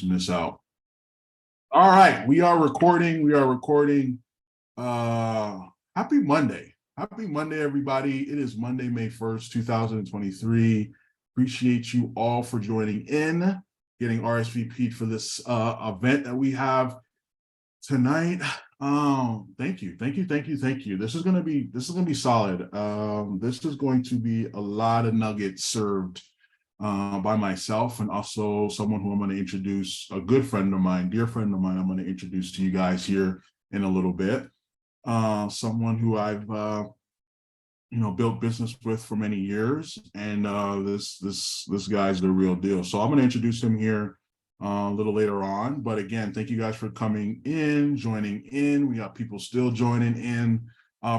miss out. All right, we are recording. We are recording. Happy Monday. Happy Monday, everybody. It is Monday, May 1st, 2023. Appreciate you all for joining in, getting RSVP'd for this event that we have tonight. Thank you. This is gonna be solid. This is going to be a lot of nuggets served by myself, and also someone who I'm going to introduce, a good friend of mine, dear friend of mine, I'm going to introduce to you guys here in a little bit. Someone who I've built business with for many years, and this guy's the real deal. So I'm going to introduce him here a little later on. But again, thank you guys for coming in, joining in. We got people still joining in.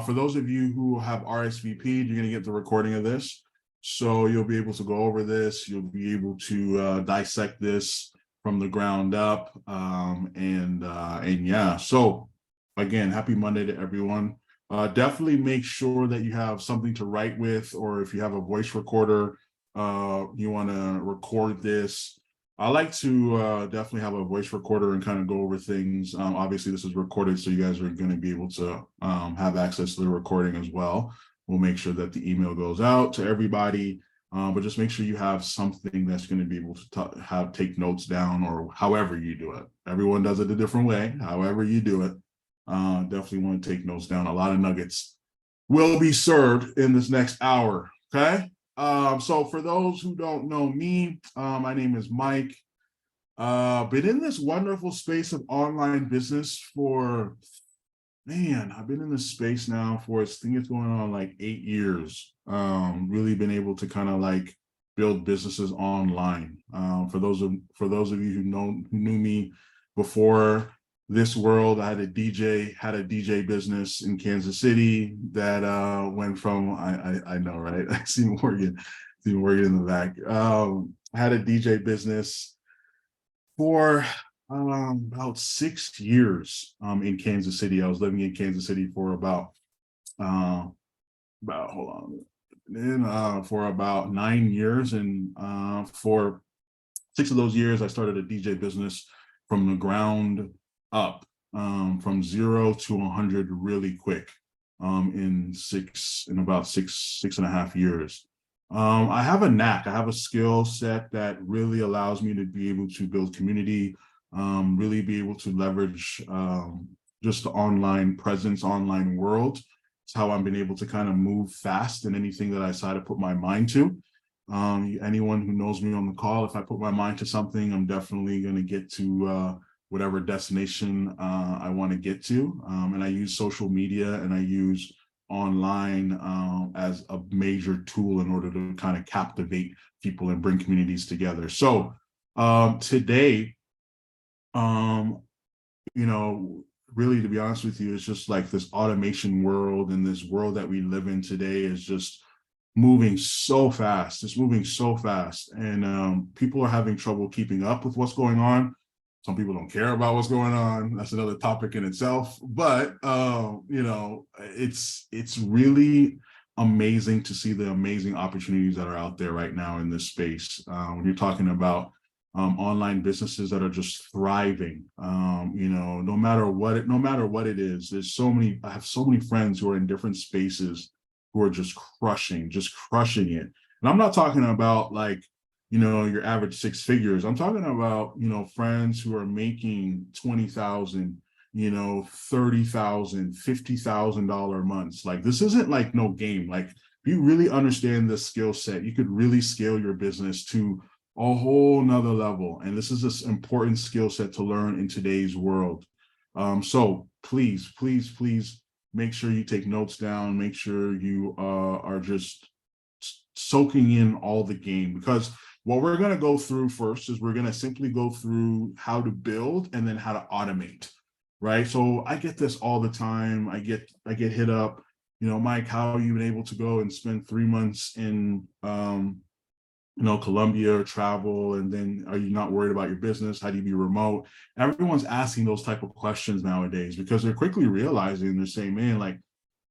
For those of you who have RSVP'd, you're going to get the recording of this. So you'll be able to go over this. You'll be able to dissect this from the ground up. And yeah, so again, happy Monday to everyone. Definitely make sure that you have something to write with, or if you have a voice recorder, you want to record this. I like to definitely have a voice recorder and kind of go over things. Obviously, this is recorded, so you guys are going to be able to have access to the recording as well. We'll make sure that the email goes out to everybody, but just make sure you have something that's going to be able to take notes down, or however you do it. Everyone does it a different way. However you do it, definitely want to take notes down. A lot of nuggets will be served in this next hour. Okay. So for those who don't know me, my name is Mike. Been in this wonderful space of online business for, man, I've been in this space now for, I think it's going on like 8 years. Really been able to kind of like build businesses online. For those of you who knew me before this world, I had a DJ business in Kansas City that went from, I know, right? I see Morgan in the back. I had a DJ business for about 6 years in Kansas City. I was living in Kansas City for about for about 9 years, and for 6 of those years, I started a DJ business from the ground up, from 0 to 100 really quick, in about six and a half years. I have a knack, I have a skill set that really allows me to be able to build community, really be able to leverage just the online presence, online world. It's how I've been able to kind of move fast in anything that I decide to put my mind to. Anyone who knows me on the call, if I put my mind to something, I'm definitely going to get to whatever destination I want to get to. And I use social media and I use online as a major tool in order to kind of captivate people and bring communities together. So today, really, to be honest with you, it's just like this automation world, and this world that we live in today is just moving so fast. It's moving so fast, and people are having trouble keeping up with what's going on. Some people don't care about what's going on. That's another topic in itself. But it's really amazing to see the amazing opportunities that are out there right now in this space. When you're talking about online businesses that are just thriving, no matter what it is. I have so many friends who are in different spaces who are just crushing it. And I'm not talking about like, your average 6 figures. I'm talking about, friends who are making 20,000, 30,000, $50,000 months. Like, this isn't like no game. Like, if you really understand this skill set, you could really scale your business to a whole nother level. And this is this important skill set to learn in today's world. So please make sure you take notes down. Make sure you are just soaking in all the game, because what we're going to go through first is we're going to simply go through how to build and then how to automate, right? So I get this all the time. I get hit up, Mike, how are you been able to go and spend 3 months in Colombia, or travel, and then are you not worried about your business? How do you be remote? Everyone's asking those type of questions nowadays, because they're quickly realizing, they're saying, man, like,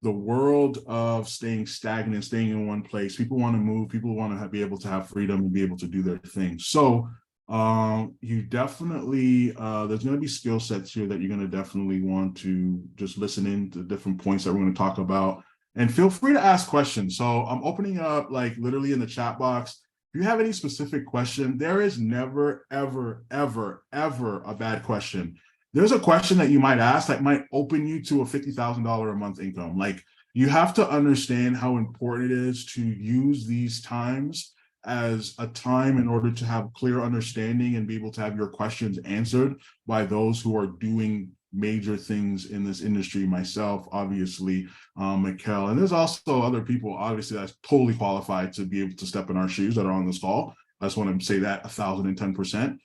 the world of staying stagnant, staying in one place, people want to move, people want to be able to have freedom and be able to do their thing. So You definitely, there's going to be skill sets here that you're going to definitely want to just listen in to different points that we're going to talk about. And feel free to ask questions. So I'm opening up like literally in the chat box. If you have any specific question, there is never, ever, ever, ever a bad question. There's a question that you might ask that might open you to a $50,000 a month income. Like, you have to understand how important it is to use these times as a time in order to have clear understanding and be able to have your questions answered by those who are doing major things in this industry. Myself, obviously, Mikkel, and there's also other people, obviously, that's totally qualified to be able to step in our shoes that are on this call. I just want to say that 1,010%.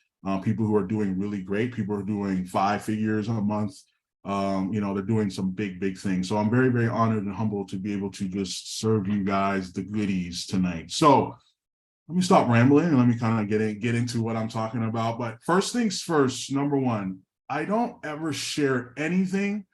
People who are doing really great, people who are doing 5 figures a month. They're doing some big things. So I'm very, very honored and humbled to be able to just serve you guys the goodies tonight. So let me stop rambling and let me kind of get into what I'm talking about. But first things first, number one, I don't ever share anything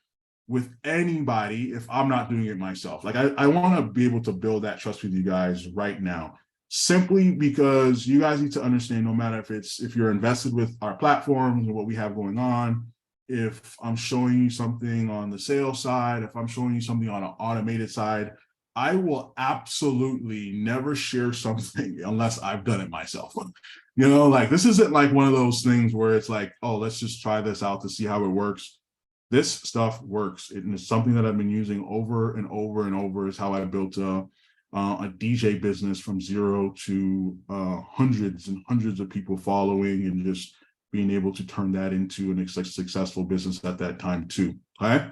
with anybody if I'm not doing it myself. Like, I want to be able to build that trust with you guys right now, simply because you guys need to understand, no matter if you're invested with our platforms and what we have going on, if I'm showing you something on the sales side, if I'm showing you something on an automated side, I will absolutely never share something unless I've done it myself. Like, this isn't like one of those things where it's like, oh, let's just try this out to see how it works. This stuff works. It is something that I've been using over and over and over. Is how I built a DJ business from zero to hundreds and hundreds of people following, and just being able to turn that into an successful business at that time too. Okay.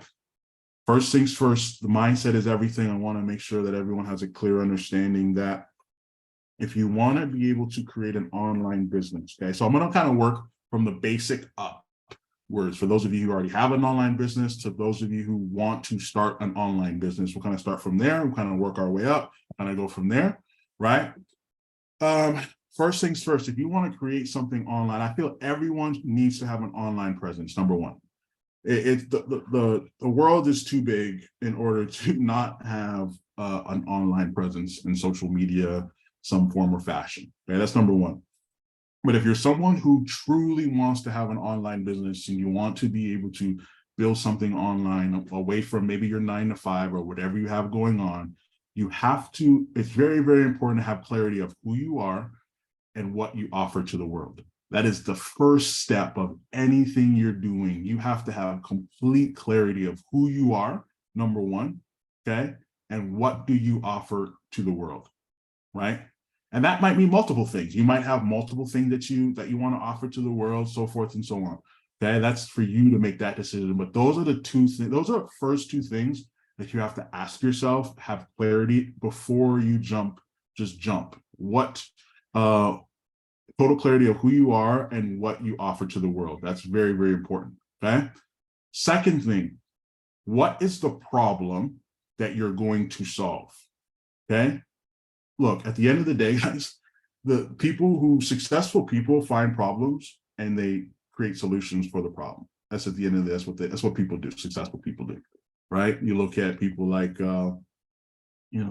First things first, the mindset is everything. I want to make sure that everyone has a clear understanding that if you want to be able to create an online business, okay, so I'm going to kind of work from the basic upwards. For those of you who already have an online business, to those of you who want to start an online business, we'll kind of start from there and kind of work our way up, kind of go from there, right? First things first, if you want to create something online, I feel everyone needs to have an online presence, number one. The world is too big in order to not have an online presence in social media, some form or fashion. Okay, that's number one. But if you're someone who truly wants to have an online business and you want to be able to build something online away from maybe your 9 to 5 or whatever you have going on, you have to, it's very, very important to have clarity of who you are and what you offer to the world. That is the first step of anything you're doing. You have to have complete clarity of who you are, number one, okay? And what do you offer to the world, right? And that might mean multiple things. You might have multiple things that you want to offer to the world, so forth and so on. Okay, that's for you to make that decision. But those are the two things, those are the first two things that you have to ask yourself, have clarity before you just jump. What total clarity of who you are and what you offer to the world. That's very, very important. Okay. Second thing, what is the problem that you're going to solve? Okay. Look, at the end of the day, guys, successful people find problems and they create solutions for the problem. That's at the end of the day, that's what people do. Successful people do, right? You look at people like,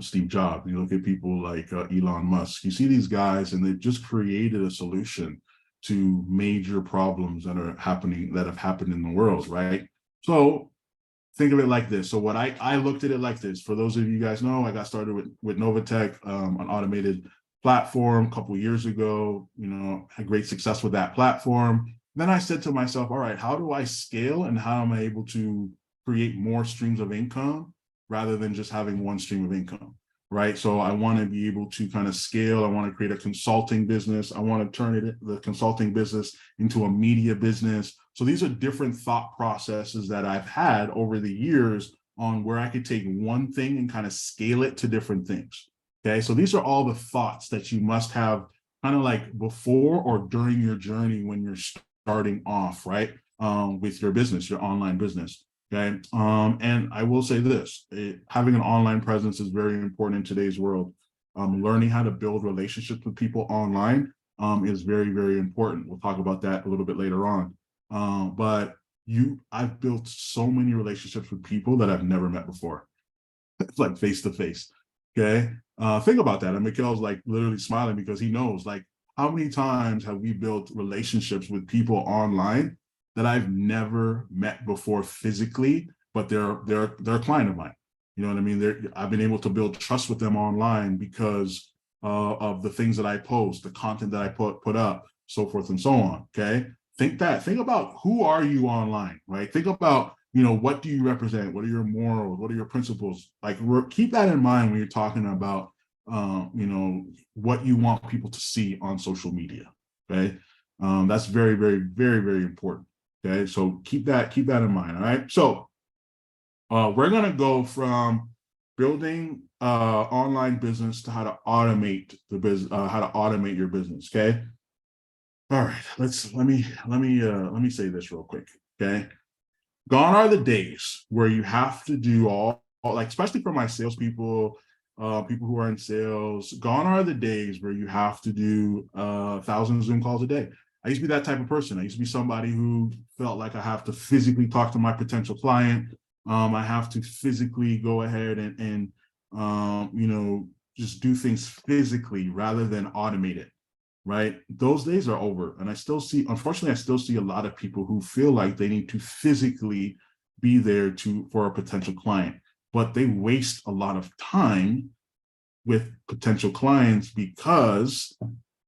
Steve Jobs, you look at people like Elon Musk, you see these guys and they've just created a solution to major problems that have happened in the world, right? So think of it like this. So what I looked at it like this. For those of you guys know, I got started with Novatech, an automated platform a couple of years ago, had great success with that platform. Then I said to myself, all right, how do I scale and how am I able to create more streams of income rather than just having one stream of income, right? So I want to be able to kind of scale. I want to create a consulting business. I want to turn the consulting business into a media business. So these are different thought processes that I've had over the years on where I could take one thing and kind of scale it to different things. Okay, so these are all the thoughts that you must have kind of like before or during your journey when you're starting off, right? With your business, your online business. Okay. And I will say this, having an online presence is very important in today's world. Learning how to build relationships with people online is very, very important. We'll talk about that a little bit later on. But I've built so many relationships with people that I've never met before. It's like face to face. Okay. Think about that. And Mikhail's like literally smiling because he knows, like, how many times have we built relationships with people online that I've never met before physically, but they're a client of mine. You know what I mean? I've been able to build trust with them online because of the things that I post, the content that I put up, so forth and so on. Okay. Think about who are you online, right? Think about, what do you represent? What are your morals? What are your principles? Like, keep that in mind when you're talking about, what you want people to see on social media. Okay. That's very, very, very, very important. Okay. So keep that in mind. All right. So we're going to go from building online business to how to automate the business, how to automate your business. Okay. All right. Let me say this real quick. Okay. Gone are the days where you have to do all like, especially for my salespeople, people who are in sales. Gone are the days where you have to do 1,000 Zoom calls a day. I used to be that type of person. I used to be somebody who felt like I have to physically talk to my potential client. I have to physically go ahead and just do things physically rather than automate it. Right? Those days are over. And unfortunately, I still see a lot of people who feel like they need to physically be there for a potential client, but they waste a lot of time with potential clients because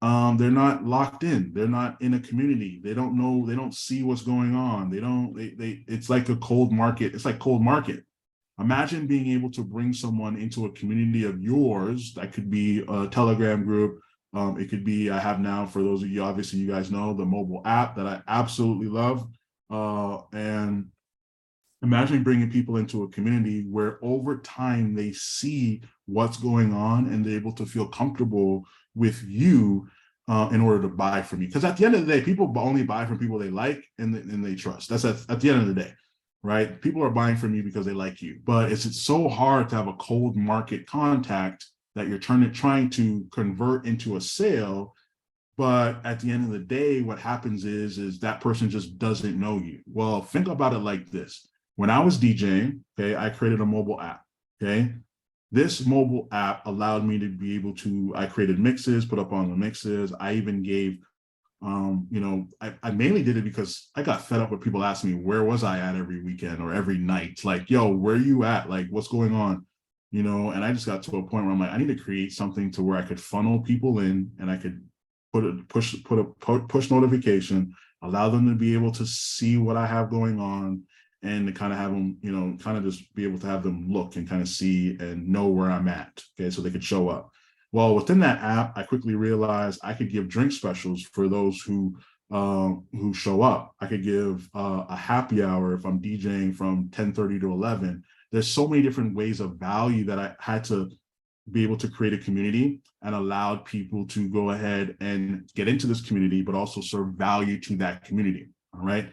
they're not locked in. They're not in a community. They don't know. They don't see what's going on. It's like a cold market. It's like cold market. Imagine being able to bring someone into a community of yours. That could be a Telegram group. It could be, I have now, for those of you, obviously you guys know, the mobile app that I absolutely love. And imagine bringing people into a community where over time they see what's going on and they're able to feel comfortable with you in order to buy from you. Because at the end of the day, people only buy from people they like and they trust. That's at the end of the day, right? People are buying from you because they like you. But it's so hard to have a cold market contact that you're trying to convert into a sale. But at the end of the day, what happens is that person just doesn't know you. Well, think about it like this. When I was DJing, okay, I created a mobile app. Okay. This mobile app allowed me to be able to, I created mixes, put up on the mixes. I even gave, I mainly did it because I got fed up with people asking me, where was I at every weekend or every night? Like, yo, where are you at? Like, what's going on? And I just got to a point where I'm like, I need to create something to where I could funnel people in and I could put a push notification, allow them to be able to see what I have going on and to kind of have them, kind of just be able to have them look and kind of see and know where I'm at. Okay. So they could show up. Well, within that app, I quickly realized I could give drink specials for those who show up. I could give a happy hour if I'm DJing from 10:30 to 11. There's so many different ways of value that I had to be able to create a community and allowed people to go ahead and get into this community, but also serve value to that community. All right.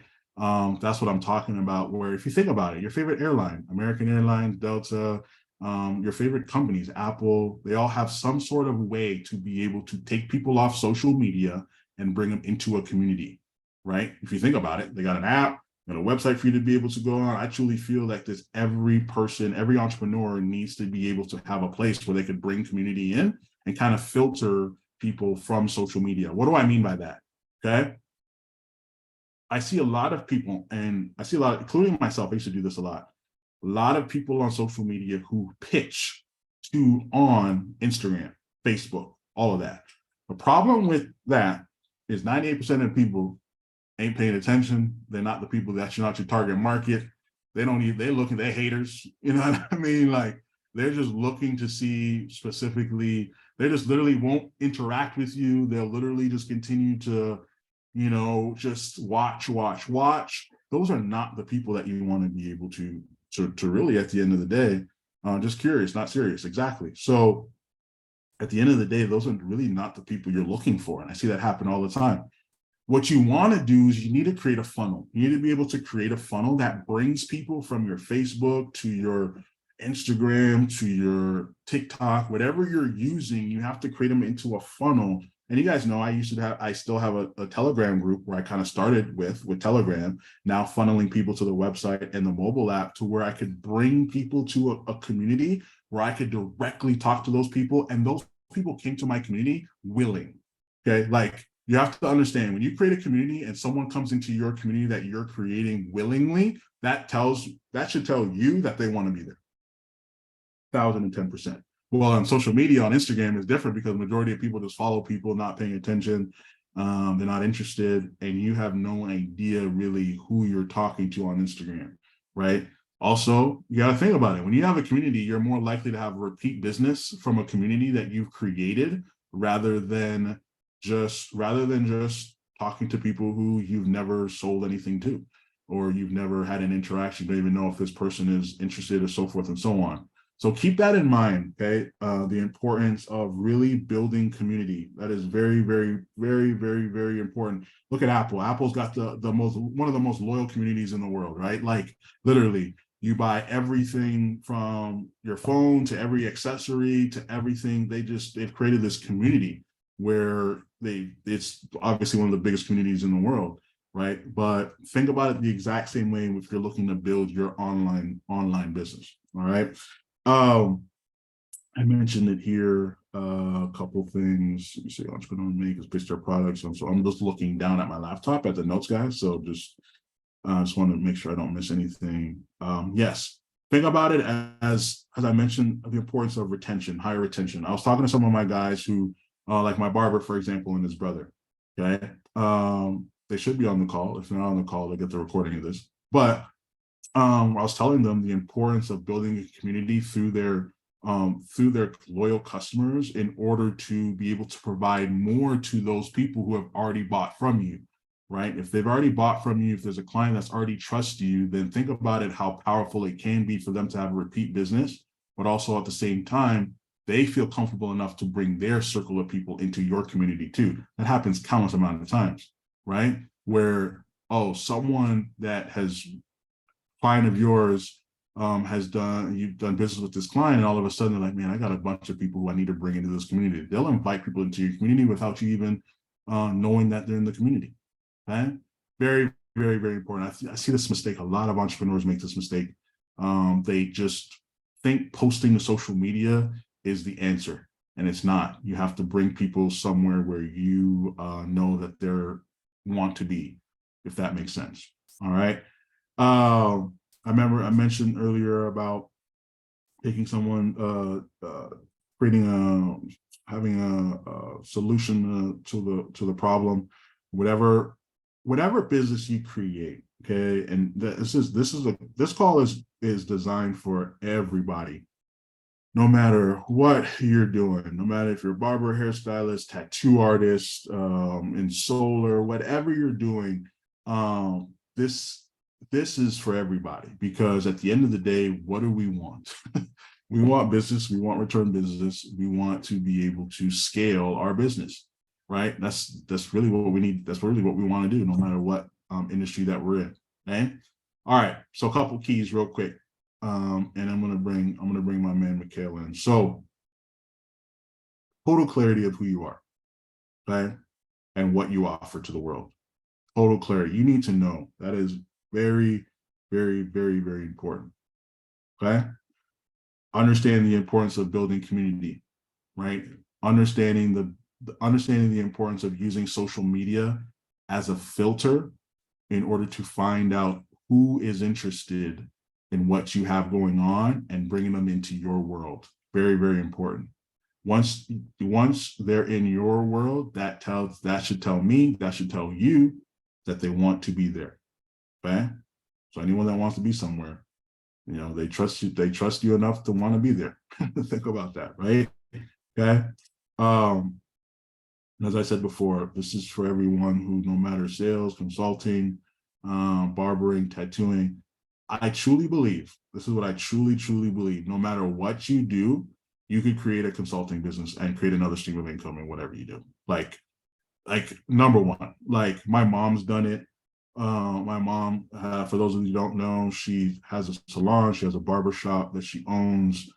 That's what I'm talking about, where if you think about it, your favorite airline, American Airlines, Delta, your favorite companies, Apple, they all have some sort of way to be able to take people off social media and bring them into a community, right? If you think about it, they got an app and a website for you to be able to go on. I truly feel like this, every person, every entrepreneur needs to be able to have a place where they could bring community in and kind of filter people from social media. What do I mean by that? Okay. I see a lot of people, and I see a lot, including myself, I used to do this a lot of people on social media who pitch on Instagram, Facebook, all of that. The problem with that is 98% of people ain't paying attention. They're not the people that's not your target market. They're looking, they're haters. You know what I mean? Like, they're just looking to see specifically, they just literally won't interact with you. They'll literally just continue to, just watch. Those are not the people that you want to be able to really, at the end of the day, just curious, not serious. Exactly. So at the end of the day, those are really not the people you're looking for. And I see that happen all the time. What you want to do is you need to create a funnel. You need to be able to create a funnel that brings people from your Facebook to your Instagram to your TikTok, whatever you're using. You have to create them into a funnel. And you guys know I still have a Telegram group where I kind of started with Telegram, now funneling people to the website and the mobile app to where I could bring people to a community where I could directly talk to those people. And those people came to my community willing. Okay, like you have to understand when you create a community and someone comes into your community that you're creating willingly, that should tell you that they want to be there. 1,010%. Well, on social media, on Instagram, is different because the majority of people just follow people, not paying attention. They're not interested, and you have no idea really who you're talking to on Instagram, right? Also, you got to think about it. When you have a community, you're more likely to have repeat business from a community that you've created rather than just talking to people who you've never sold anything to, or you've never had an interaction, don't even know if this person is interested, or so forth and so on. So keep that in mind, okay? The importance of really building community. That is very, very, very, very, very important. Look at Apple. Apple's got one of the most loyal communities in the world, right? Like literally, you buy everything from your phone to every accessory to everything. They've created this community where it's obviously one of the biggest communities in the world, right? But think about it the exact same way if you're looking to build your online business. All right. I mentioned it here, a couple things. You see, entrepreneur makers pitch their products. So I'm just looking down at my laptop at the notes, guys. So just want to make sure I don't miss anything. Yes, think about it as I mentioned, the importance of retention, higher retention. I was talking to some of my guys who, like my barber, for example, and his brother. Okay, they should be on the call. If they're not on the call, they get the recording of this. But I was telling them the importance of building a community through their loyal customers in order to be able to provide more to those people who have already bought from you, right? If they've already bought from you, if there's a client that's already trusted you, then think about it, how powerful it can be for them to have a repeat business, but also at the same time, they feel comfortable enough to bring their circle of people into your community too. That happens countless amount of times, right? Where, oh, someone that has client of yours you've done business with this client, and all of a sudden they're like, man, I got a bunch of people who I need to bring into this community. They'll invite people into your community without you even knowing that they're in the community. Okay, very, very, very important. I see this mistake. A lot of entrepreneurs make this mistake. They just think posting to social media is the answer, and it's not. You have to bring people somewhere where you know that they're want to be, if that makes sense. All right. I remember I mentioned earlier about taking someone, creating having a solution to the problem, whatever business you create. Okay, and this call is designed for everybody, no matter what you're doing, no matter if you're a barber, hairstylist, tattoo artist, in solar, whatever you're doing. This is for everybody, because at the end of the day, what do we want? We want business, we want return business, we want to be able to scale our business, right? That's really what we need. That's really what we want to do, no matter what industry that we're in. Okay. All right. So a couple keys real quick. And I'm gonna bring my man Mikhail in. So total clarity of who you are, okay, and what you offer to the world. Total clarity. You need to know. That is very, very, very, very important. Okay. Understand the importance of building community, right? Understanding the importance of using social media as a filter in order to find out who is interested in what you have going on and bringing them into your world. Very, very important. Once they're in your world, that should tell me, that should tell you that they want to be there. Okay. So anyone that wants to be somewhere, they trust you enough to want to be there. Think about that, right? Okay. As I said before, this is for everyone who, no matter sales, consulting, barbering, tattooing. I truly believe, this is what I truly, truly believe, no matter what you do, you could create a consulting business and create another stream of income in whatever you do. Like number one, like my mom's done it. My mom, for those of you who don't know, she has a salon, she has a barber shop that she owns.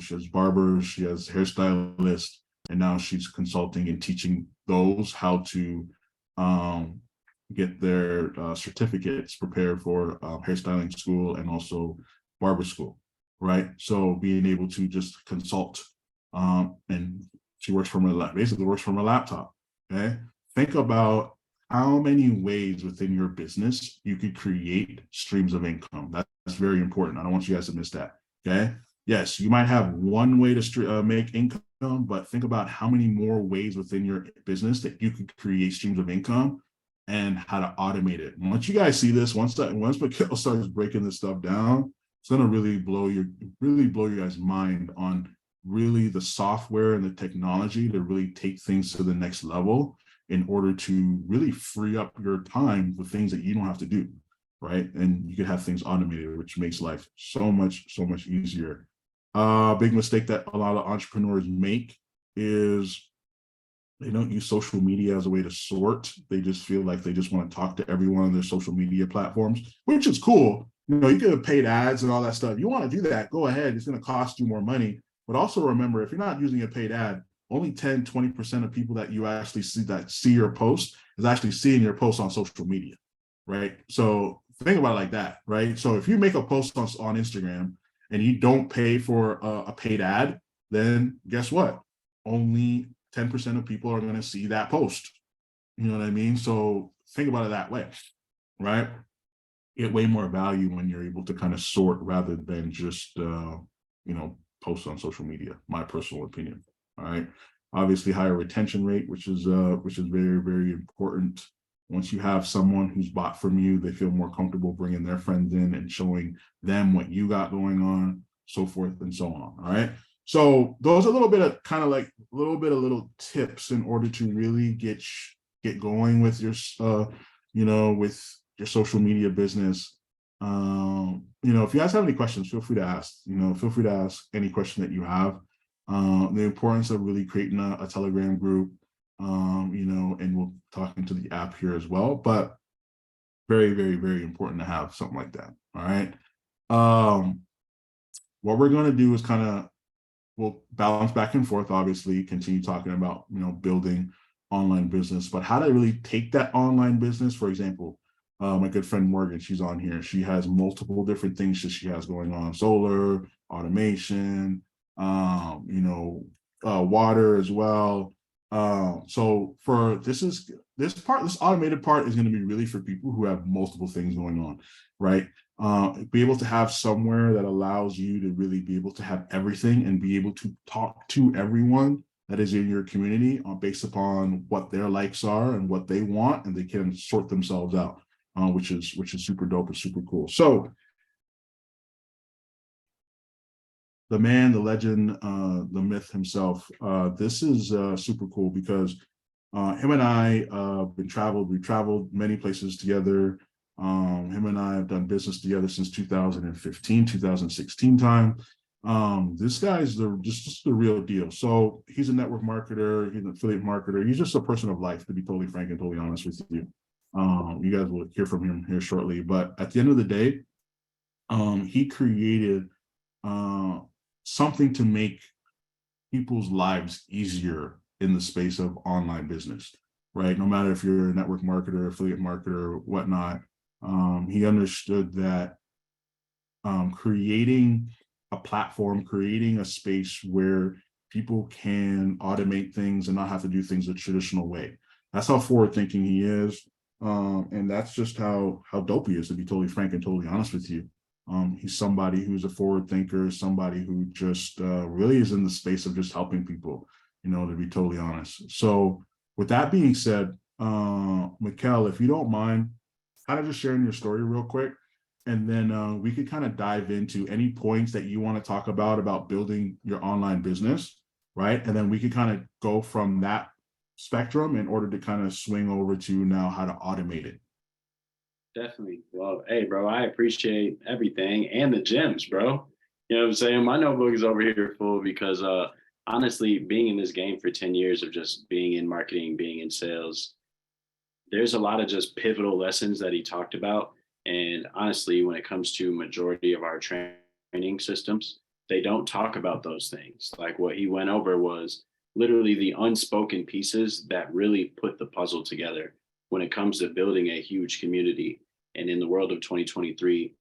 She has barbers, she has hairstylists, and now she's consulting and teaching those how to get their certificates prepared for hairstyling school and also barber school, right? So being able to just consult, and she basically works from her laptop. Okay. Think about how many ways within your business you could create streams of income. That's very important. I don't want you guys to miss that. Okay. Yes, you might have one way to make income, but think about how many more ways within your business that you could create streams of income and how to automate it. Once you guys see this, once Mikhail starts breaking this stuff down, it's gonna really blow your guys' mind on really the software and the technology to really take things to the next level in order to really free up your time with things that you don't have to do, right? And you can have things automated, which makes life so much easier. Big mistake that a lot of entrepreneurs make is they don't use social media as a way to sort. They just feel like they just want to talk to everyone on their social media platforms, which is cool. You know, you can have paid ads and all that stuff. You want to do that, go ahead. It's going to cost you more money. But also remember, if you're not using a paid ad, only 10, 20% of people that you actually see your post is actually seeing your post on social media, right? So think about it like that, right? So if you make a post on Instagram and you don't pay for a paid ad, then guess what? Only 10% of people are going to see that post. You know what I mean? So think about it that way, right? Get way more value when you're able to kind of sort rather than just, post on social media, my personal opinion. All right. Obviously higher retention rate, which is very, very important. Once you have someone who's bought from you, they feel more comfortable bringing their friends in and showing them what you got going on, so forth and so on. All right. So those are a little bit of kind of like a little tips in order to really get going with your, with your social media business. If you guys have any questions, feel free to ask. Feel free to ask any question that you have. The importance of really creating a Telegram group, and we'll talk into the app here as well. But very, very, very important to have something like that. All right. What we're going to do is we'll balance back and forth, obviously, continue talking about, building online business, but how to really take that online business. For example, my good friend Morgan, she's on here. She has multiple different things that she has going on: solar, automation, water as well. So for this automated part is going to be really for people who have multiple things going on, right? Be able to have somewhere that allows you to really be able to have everything and be able to talk to everyone that is in your community based upon what their likes are and what they want, and they can sort themselves out, which is super dope and super cool. So the man, the legend, the myth himself, this is super cool because him and I we traveled many places together. Him and I have done business together since 2015, 2016 time. This guy's just the real deal. So he's a network marketer, he's an affiliate marketer. He's just a person of life, to be totally frank and totally honest with you. You guys will hear from him here shortly. But at the end of the day, he created something to make people's lives easier in the space of online business, right? No matter if you're a network marketer, affiliate marketer, whatnot, he understood that creating a platform, creating a space where people can automate things and not have to do things the traditional way. That's how forward thinking he is. And that's just how dope he is, to be totally frank and totally honest with you. He's somebody who's a forward thinker, somebody who just really is in the space of just helping people, to be totally honest. So with that being said, Mikhail, if you don't mind, kind of just sharing your story real quick, and then we could kind of dive into any points that you want to talk about building your online business, right? And then we could kind of go from that spectrum in order to kind of swing over to now how to automate it. Definitely. Well, hey, bro, I appreciate everything and the gems, bro. You know what I'm saying? My notebook is over here full because honestly, being in this game for 10 years of just being in marketing, being in sales, there's a lot of just pivotal lessons that he talked about. And honestly, when it comes to majority of our training systems, they don't talk about those things. Like what he went over was literally the unspoken pieces that really put the puzzle together when it comes to building a huge community. And in the world of 2023,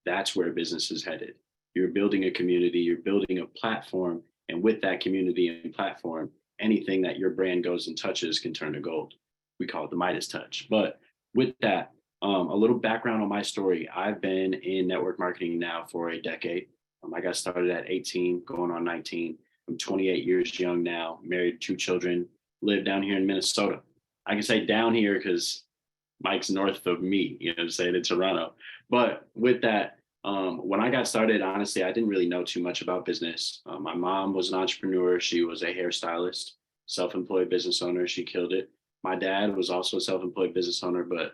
that's where business is headed. You're building a community, you're building a platform, and with that community and platform, anything that your brand goes and touches can turn to gold. We call it the Midas touch. But with that, a little background on my story. I've been in network marketing now for a decade. I got started at 18, going on 19. I'm 28 years young now, married, 2 children, live down here in Minnesota. I can say down here because Mike's north of me, you know what I'm saying, in Toronto. But with that, when I got started, honestly, I didn't really know too much about business. My mom was an entrepreneur. She was a hairstylist, self-employed business owner. She killed it. My dad was also a self-employed business owner, but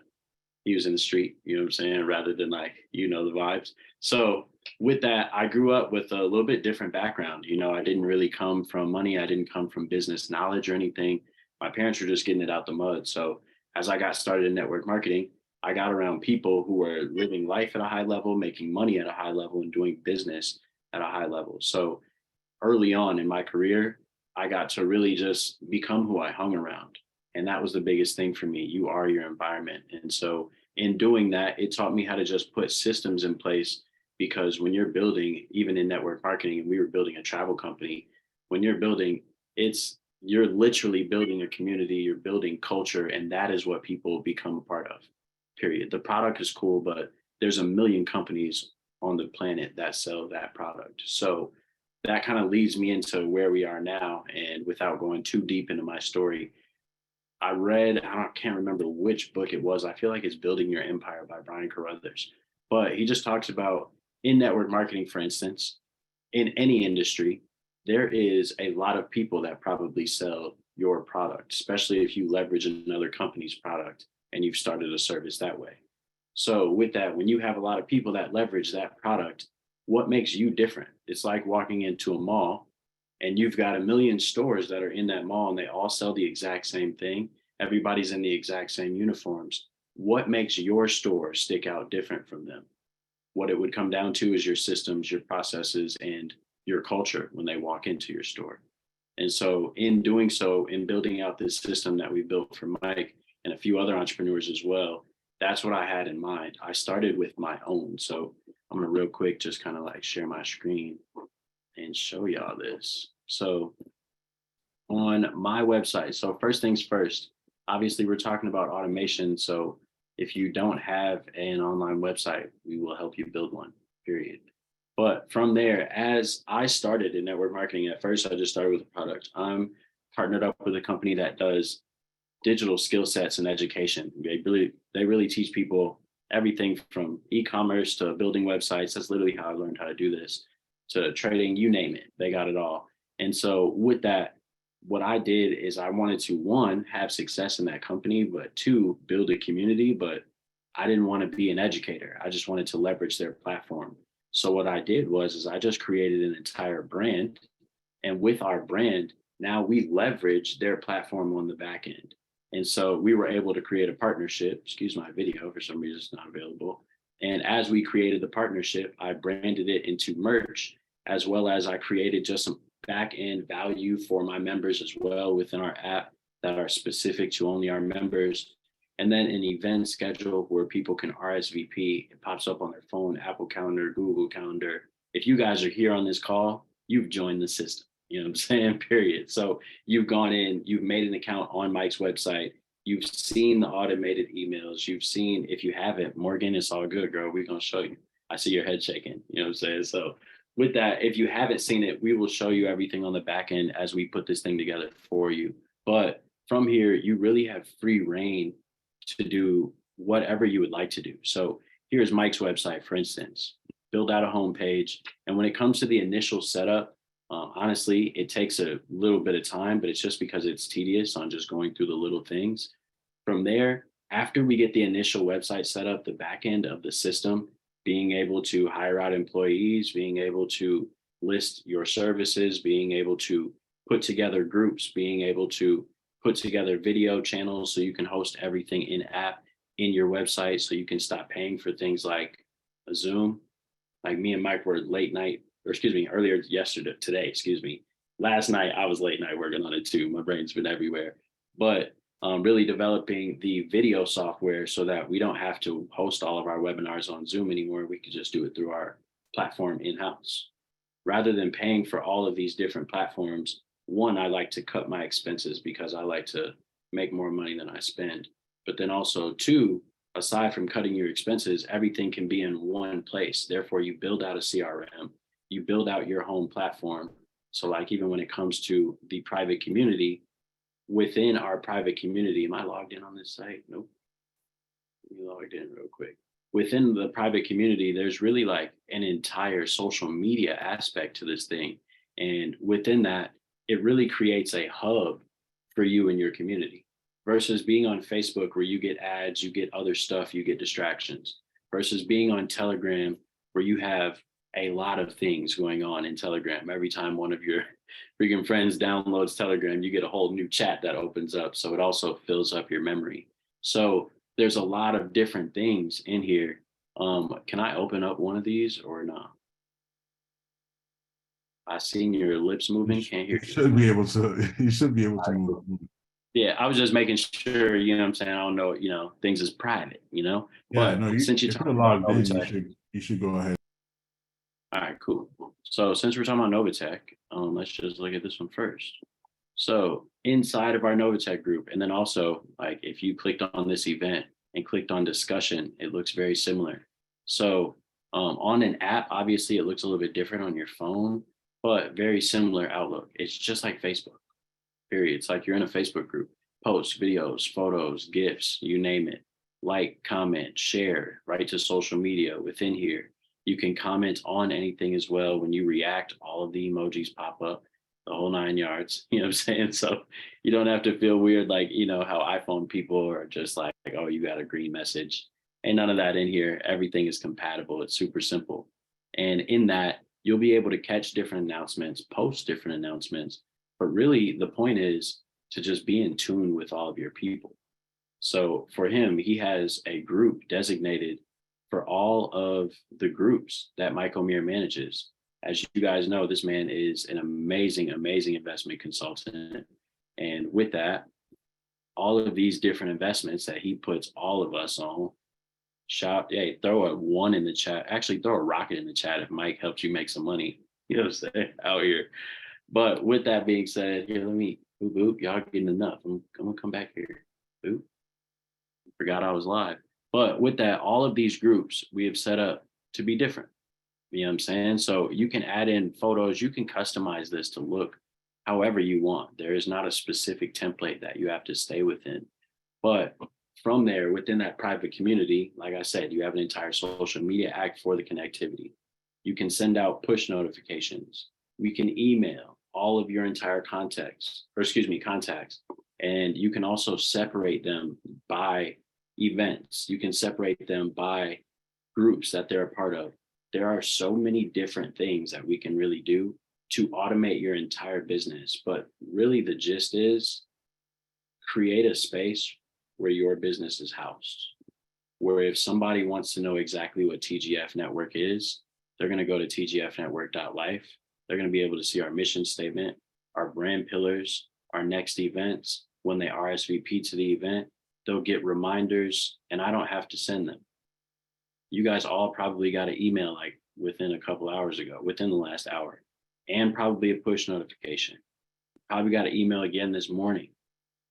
he was in the street, you know what I'm saying, rather than like, the vibes. So with that, I grew up with a little bit different background. I didn't really come from money. I didn't come from business knowledge or anything. My parents were just getting it out the mud. So as I got started in network marketing, I got around people who were living life at a high level, making money at a high level, and doing business at a high level. So early on in my career, I got to really just become who I hung around. And that was the biggest thing for me. You are your environment. And so in doing that, it taught me how to just put systems in place, because when you're building, even in network marketing, and we were building a travel company, when you're building, you're literally building a community, you're building culture, and that is what people become a part of, period. The product is cool, but there's a million companies on the planet that sell that product. So that kind of leads me into where we are now. And without going too deep into my story, I read, can't remember which book it was. I feel like it's Building Your Empire by Brian Carruthers. But he just talks about, in network marketing, for instance, in any industry, there is a lot of people that probably sell your product, especially if you leverage another company's product and you've started a service that way. So with that, when you have a lot of people that leverage that product, what makes you different? It's like walking into a mall and you've got a million stores that are in that mall and they all sell the exact same thing. Everybody's in the exact same uniforms. What makes your store stick out different from them? What it would come down to is your systems, your processes, and your culture when they walk into your store. And so in doing so, in building out this system that we built for Mike and a few other entrepreneurs as well, that's what I had in mind. I started with my own. So I'm going to real quick just kind of like share my screen and show y'all this. So on my website, so first things first, obviously we're talking about automation. So if you don't have an online website, we will help you build one, period. But from there, as I started in network marketing, at first I just started with a product. I'm partnered up with a company that does digital skill sets and education. They really teach people everything from e-commerce to building websites. That's literally how I learned how to do this, to trading, you name it, they got it all. And so with that, what I did is I wanted to, one, have success in that company, but two, build a community. But I didn't want to be an educator. I just wanted to leverage their platform. So what I did was I just created an entire brand. And with our brand, now we leverage their platform on the back end. And so we were able to create a partnership. Excuse my video, for some reason it's not available. And as we created the partnership, I branded it into merch, as well as I created just some back end value for my members as well within our app that are specific to only our members. And then an event schedule where people can RSVP. It pops up on their phone, Apple Calendar, Google Calendar. If you guys are here on this call, you've joined the system. You know what I'm saying? Period. So you've gone in, you've made an account on Mike's website. You've seen the automated emails. You've seen, if you haven't, Morgan, it's all good, girl. We're going to show you. I see your head shaking. You know what I'm saying? So with that, if you haven't seen it, we will show you everything on the back end as we put this thing together for you. But from here, you really have free reign to do whatever you would like to do. So here's Mike's website, for instance. Build out a homepage. And when it comes to the initial setup, honestly, it takes a little bit of time, but it's just because it's tedious on just going through the little things. From there, after we get the initial website set up, the back end of the system, being able to hire out employees, being able to list your services, being able to put together groups, being able to put together video channels so you can host everything in app in your website, so you can stop paying for things like a Zoom. Like me and Mike were last night I was late night working on it too. My brain's been everywhere. But really developing the video software so that we don't have to host all of our webinars on Zoom anymore. We could just do it through our platform in-house. Rather than paying for all of these different platforms, one, I like to cut my expenses because I like to make more money than I spend. But then also, two, aside from cutting your expenses, everything can be in one place. Therefore, you build out a CRM, you build out your home platform. So, like, even when it comes to the private community, within our private community, am I logged in on this site? Nope. Let me log in real quick. Within the private community, there's really like an entire social media aspect to this thing. And within that, it really creates a hub for you and your community versus being on Facebook where you get ads, you get other stuff, you get distractions, versus being on Telegram where you have a lot of things going on in Telegram. Every time one of your freaking friends downloads Telegram, you get a whole new chat that opens up. So it also fills up your memory. So there's a lot of different things in here. Can I open up one of these or not? I seen your lips moving. Can't hear You you. should be able to. You should be able to move. Yeah, I was just making sure. You know what I'm saying? I don't know. Things is private. Yeah, But no. since you If talked you're about logged in, Novatech, you should go ahead. all right, cool. So since we're talking about Novatech, let's just look at this one first. So inside of our Novatech group, and then also like if you clicked on this event and clicked on discussion, it looks very similar. So on an app, obviously it looks a little bit different on your phone, but very similar outlook. It's just like Facebook, period. It's like you're in a Facebook group, post videos, photos, GIFs, you name it. Like, comment, share, right to social media within here. You can comment on anything as well. When you react, all of the emojis pop up, the whole 9 yards. You know what I'm saying? So you don't have to feel weird, like, how iPhone people are just like, oh, you got a green message. Ain't none of that in here. Everything is compatible. It's super simple. And in that, you'll be able to catch different announcements, post different announcements. But really, the point is to just be in tune with all of your people. So for him, he has a group designated for all of the groups that Mike O'Meara manages. As you guys know, this man is an amazing, amazing investment consultant. And with that, all of these different investments that he puts all of us on, hey, throw a one in the chat. Actually, throw a rocket in the chat if Mike helps you make some money. You know what I'm saying? Out here. But with that being said, here, let me boop, boop. Y'all getting enough. I'm gonna come back here. Boop. Forgot I was live. But with that, all of these groups we have set up to be different. You know what I'm saying? So you can add in photos, you can customize this to look however you want. There is not a specific template that you have to stay within. But from there, within that private community, like I said, you have an entire social media act for the connectivity. You can send out push notifications. We can email all of your entire contacts, and you can also separate them by events. You can separate them by groups that they're a part of. There are so many different things that we can really do to automate your entire business. But really, the gist is create a space where your business is housed, where if somebody wants to know exactly what TGF Network is, they're going to go to tgfnetwork.life. They're going to be able to see our mission statement, our brand pillars, our next events. When they RSVP to the event, they'll get reminders, and I don't have to send them. You guys all probably got an email like within a couple hours ago, within the last hour, and probably a push notification. Probably got an email again this morning.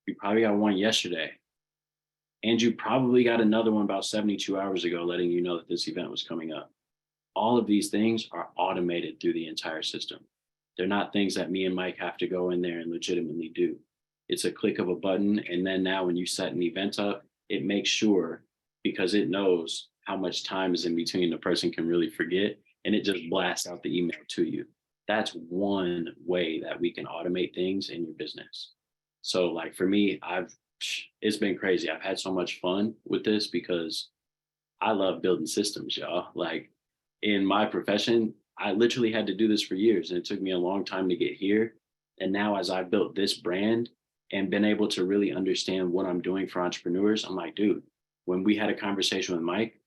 You probably got one yesterday. And you probably got another one about 72 hours ago letting you know that this event was coming up. All of these things are automated through the entire system. They're not things that me and Mike have to go in there and legitimately do. It's a click of a button. And then now when you set an event up, it makes sure, because it knows how much time is in between, the person can really forget, and it just blasts out the email to you. That's one way that we can automate things in your business. So like for me, it's been crazy. I've had so much fun with this because I love building systems, y'all. Like in my profession, I literally had to do this for years, and it took me a long time to get here. And now as I've built this brand and been able to really understand what I'm doing for entrepreneurs, I'm like, dude, when we had a conversation with Mike,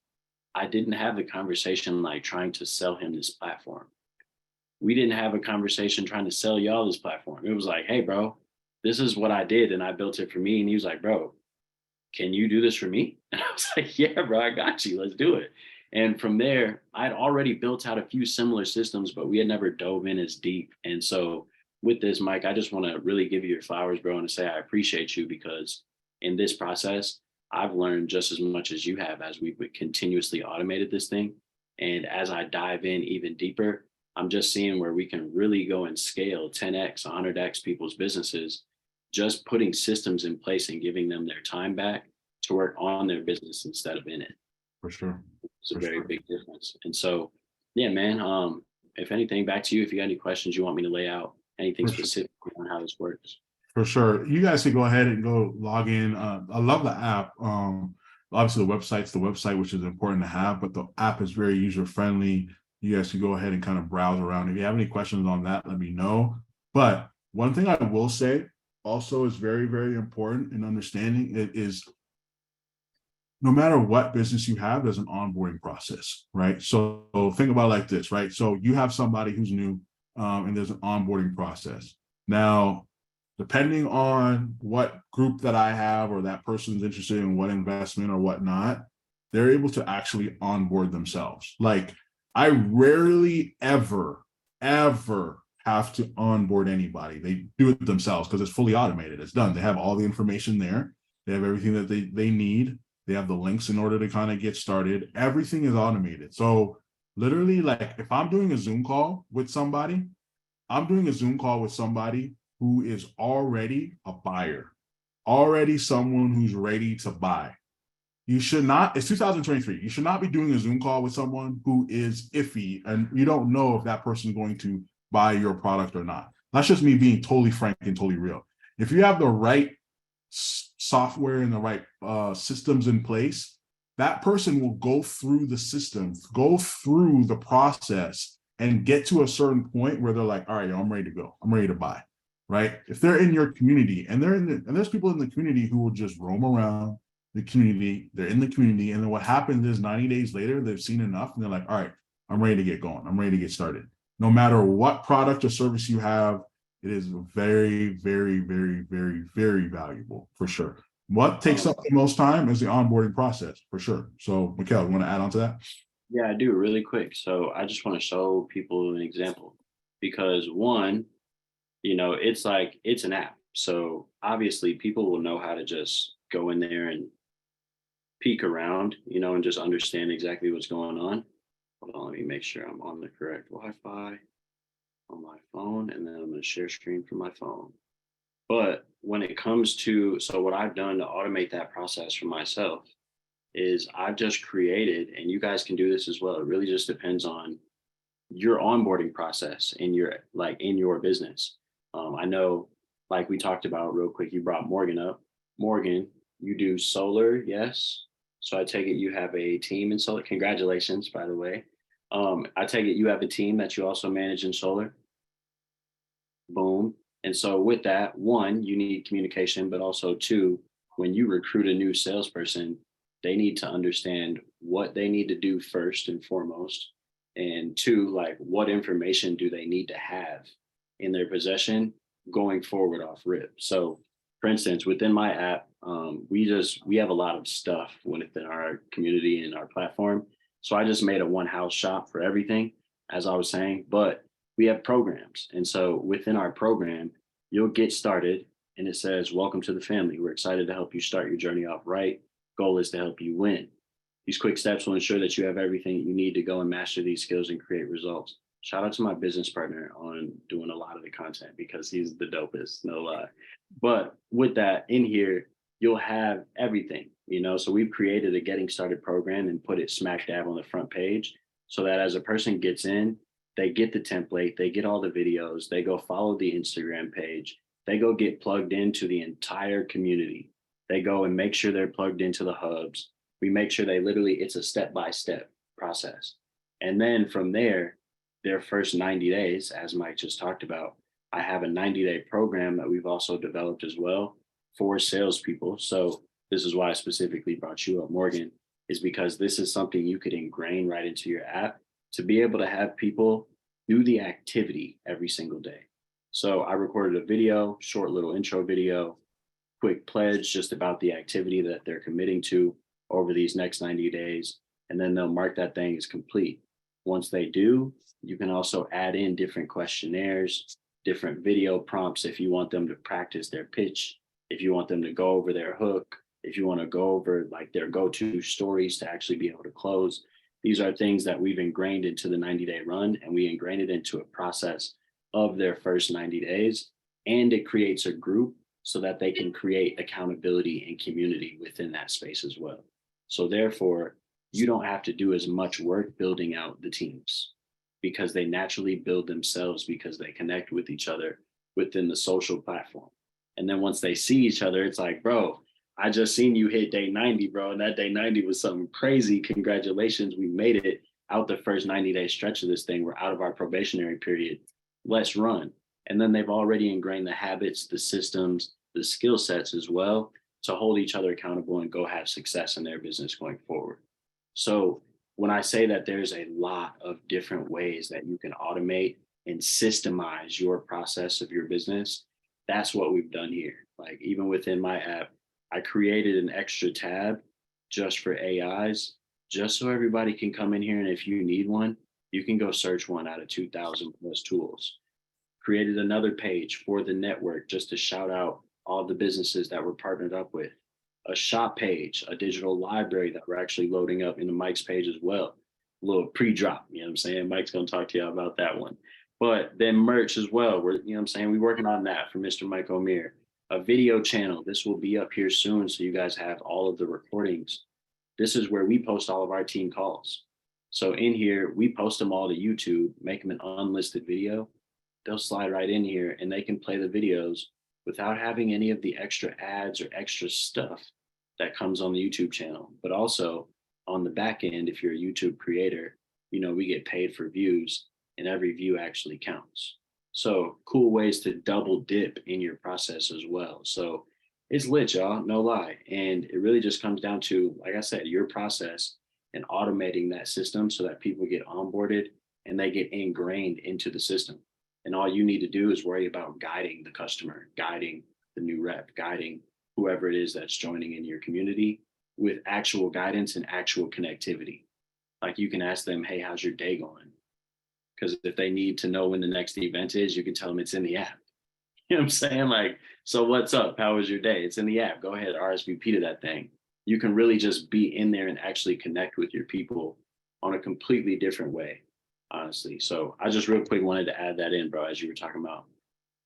I didn't have the conversation like trying to sell him this platform. We didn't have a conversation trying to sell y'all this platform. It was like, hey, bro, this is what I did and I built it for me. And he was like, bro, can you do this for me? And I was like, yeah, bro, I got you. Let's do it. And from there, I'd already built out a few similar systems, but we had never dove in as deep. And so with this, Mike, I just want to really give you your flowers, bro, and to say I appreciate you because in this process, I've learned just as much as you have as we've continuously automated this thing. And as I dive in even deeper, I'm just seeing where we can really go and scale 10x, 100x people's businesses, just putting systems in place and giving them their time back to work on their business instead of in it. For sure. It's a For very sure. big difference. And so, yeah, man, if anything, back to you, if you got any questions you want me to lay out, anything For sure. specific on how this works. For sure. You guys can go ahead and go log in. I love the app. Obviously the website's the website, which is important to have, but the app is very user friendly. You guys can go ahead and kind of browse around. If you have any questions on that, let me know. But one thing I will say also is very, very important in understanding it is no matter what business you have, there's an onboarding process, right? So think about it like this, right? So you have somebody who's new, and there's an onboarding process. Now, depending on what group that I have or that person's interested in what investment or whatnot, they're able to actually onboard themselves. Like I rarely ever have to onboard anybody. They do it themselves because it's fully automated. It's done. They have all the information there. They have everything that they need. They have the links in order to kind of get started. Everything is automated. So literally, like if I'm doing a Zoom call with somebody, I'm doing a Zoom call with somebody who is already a buyer, already someone who's ready to buy. You should not, it's 2023. You should not be doing a Zoom call with someone who is iffy and you don't know if that person is going to buy your product or not. That's just me being totally frank and totally real. If you have the right software and the right systems in place, that person will go through the system, go through the process and get to a certain point where they're like, all right, I'm ready to go. I'm ready to buy, right? If they're in your community and there's people in the community who will just roam around the community, they're in the community. And then what happens is 90 days later, they've seen enough and they're like, all right, I'm ready to get going. I'm ready to get started. No matter what product or service you have, it is very, very, very, very, very valuable for sure. What takes up the most time is the onboarding process for sure. So, Mikhail, you want to add on to that? Yeah, I do really quick. So I just want to show people an example because one, it's like it's an app. So obviously people will know how to just go in there and peek around, and just understand exactly what's going on. Hold on, let me make sure I'm on the correct Wi-Fi on my phone, and then I'm going to share screen from my phone. But when it comes to, so what I've done to automate that process for myself is I've just created, and you guys can do this as well. It really just depends on your onboarding process in your business. I know, like we talked about real quick, you brought Morgan up. Morgan, you do solar, yes. So I take it you have a team in solar. Congratulations, by the way. I take it you have a team that you also manage in solar. Boom. And so with that, one, you need communication, but also two, when you recruit a new salesperson, they need to understand what they need to do first and foremost. And two, like what information do they need to have in their possession going forward off rip. So for instance, within my app, we have a lot of stuff within our community and our platform. So I just made a one house shop for everything, as I was saying, but we have programs. And so within our program, you'll get started and it says, welcome to the family. We're excited to help you start your journey off right. Goal is to help you win. These quick steps will ensure that you have everything you need to go and master these skills and create results. Shout out to my business partner on doing a lot of the content because he's the dopest, no lie. But with that in here, you'll have everything, so we've created a getting started program and put it smack dab on the front page so that as a person gets in, they get the template, they get all the videos, they go follow the Instagram page, they go get plugged into the entire community. They go and make sure they're plugged into the hubs. We make sure it's a step-by-step process. And then from there, their first 90 days, as Mike just talked about, I have a 90-day program that we've also developed as well for salespeople. So this is why I specifically brought you up, Morgan, is because this is something you could ingrain right into your app to be able to have people do the activity every single day. So I recorded a video, short little intro video, quick pledge just about the activity that they're committing to over these next 90 days. And then they'll mark that thing as complete. Once they do, you can also add in different questionnaires, different video prompts if you want them to practice their pitch, if you want them to go over their hook, if you want to go over like their go-to stories to actually be able to close. These are things that we've ingrained into the 90-day run, and we ingrained it into a process of their first 90 days. And it creates a group so that they can create accountability and community within that space as well. So therefore, you don't have to do as much work building out the teams, because they naturally build themselves because they connect with each other within the social platform. And then once they see each other, it's like, bro, I just seen you hit day 90, bro. And that day 90 was something crazy. Congratulations. We made it out the first 90-day stretch of this thing. We're out of our probationary period. Let's run. And then they've already ingrained the habits, the systems, the skill sets as well to hold each other accountable and go have success in their business going forward. So when I say that there's a lot of different ways that you can automate and systemize your process of your business, that's what we've done here. Like even within my app, I created an extra tab just for AIs, just so everybody can come in here. And if you need one, you can go search one out of 2,000 plus tools. Created another page for the network just to shout out all the businesses that we're partnered up with. A shop page, a digital library that we're actually loading up into Mike's page as well. A little pre-drop, you know what I'm saying? Mike's gonna talk to you about that one. But then merch as well. We're, you know what I'm saying? We're working on that for Mr. Mike O'Meara. A video channel. This will be up here soon, so you guys have all of the recordings. This is where we post all of our team calls. So in here, we post them all to YouTube, make them an unlisted video. They'll slide right in here and they can play the videos without having any of the extra ads or extra stuff that comes on the YouTube channel. But also on the back end, if you're a YouTube creator, you know, we get paid for views and every view actually counts. So cool ways to double dip in your process as well. So it's lit, y'all, no lie. And it really just comes down to, like I said, your process and automating that system so that people get onboarded and they get ingrained into the system. And all you need to do is worry about guiding the customer, guiding the new rep, guiding whoever it is that's joining in your community with actual guidance and actual connectivity. Like you can ask them, hey, how's your day going? Because if they need to know when the next event is, you can tell them it's in the app. You know what I'm saying? Like, so what's up? How was your day? It's in the app. Go ahead, RSVP to that thing. You can really just be in there and actually connect with your people on a completely different way, honestly. So I just real quick wanted to add that in, bro, as you were talking about